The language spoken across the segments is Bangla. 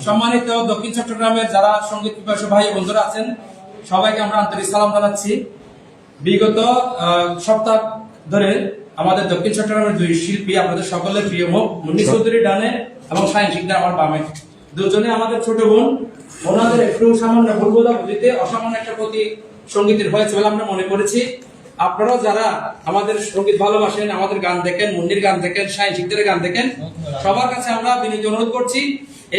সম্মানিত দক্ষিণ চট্টগ্রামের যারা সঙ্গীত পিপাসু ভাই বন্ধুরা আছেন সবাইকে আমরা আন্তরিক সালাম জানাচ্ছি। বিগত সপ্তাহ ধরে আমাদের দক্ষিণ চট্টগ্রামের দুই শিল্পী আপনাদের সকলের প্রিয় মুন্নি চৌধুরী ডানে এবং শাহিন শিকদার আমার বামে, দুজনে আমাদের ছোট বোন। ওনাদের একটু সামান্য ভুল বোঝাবুঝিতে অসামান্য একটা প্রতি সঙ্গীতের হয়েছে বলে আমরা মনে করেছি। আপনারাও যারা আমাদের সঙ্গীত ভালোবাসেন, আমাদের গান দেখেন, মুন্নির গান দেখেন, শাহিন শিকদারের গান দেখেন, সবার কাছে আমরা বিনীত অনুরোধ করছি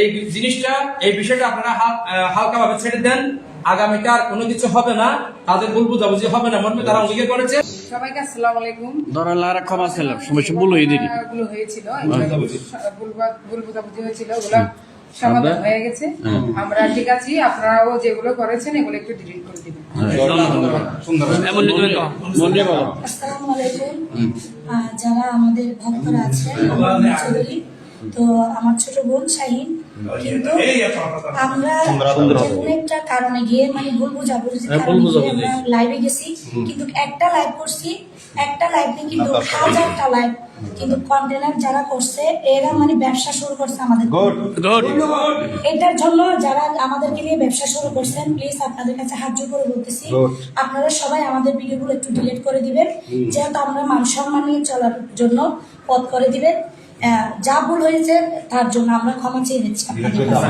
এই জিনিসটা, এই বিষয়টা আপনারা হালকা ভাবে ছেড়ে দেন। আগামীতে আর কোনো কিছু হবে না, তাদের ভুল বোঝাবুঝি হবে না, মর্মে তারা অঙ্গীকার করেছে। সবাইকে আসসালামু আলাইকুম। ধরালারা ক্ষমা ছিল সমস্যা ভুল হয়ে দিদি গুলো হয়েছিল, ভুল বোঝাবুঝি হয়েছিল, ওগুলো সমাধান হয়ে গেছে। আমরা ঠিক আছি, আপনারাও যেগুলো করেছেন এগুলো একটু ডিলিট করে দিবেন। আসসালামু আলাইকুম। যারা আমাদের ভক্তরা আছে, তো আমার ছোট বোন শাহিন, কিন্তু আমরা একটা কারণে গিয়ে মানে ভুল বোঝাবুঝির কারণে গিয়ে আমরা লাইভে গেছি, কিন্তু একটা লাইভ করছি, একটা লাইভে কিন্তু হাজারটা লাইভ, কিন্তু কন্টেনার যারা করছে এরা মানে ব্যবসা শুরু করছে আমাদের। এটার জন্য যারা আমাদেরকে নিয়ে ব্যবসা শুরু করছেন, প্লিজ আপনাদের কাছে হাত জোড় করে বলতেছি, আপনারা সবাই আমাদের ভিডিওগুলো একটু ডিলিট করে দিবেন, যেহেতু আমরা মান সম্মান নিয়ে চলার জন্য পথ করে দিবেন। যা ভুল হয়েছে তার জন্য আমরা ক্ষমা চেয়ে নিচ্ছি আপনাদের কাছে।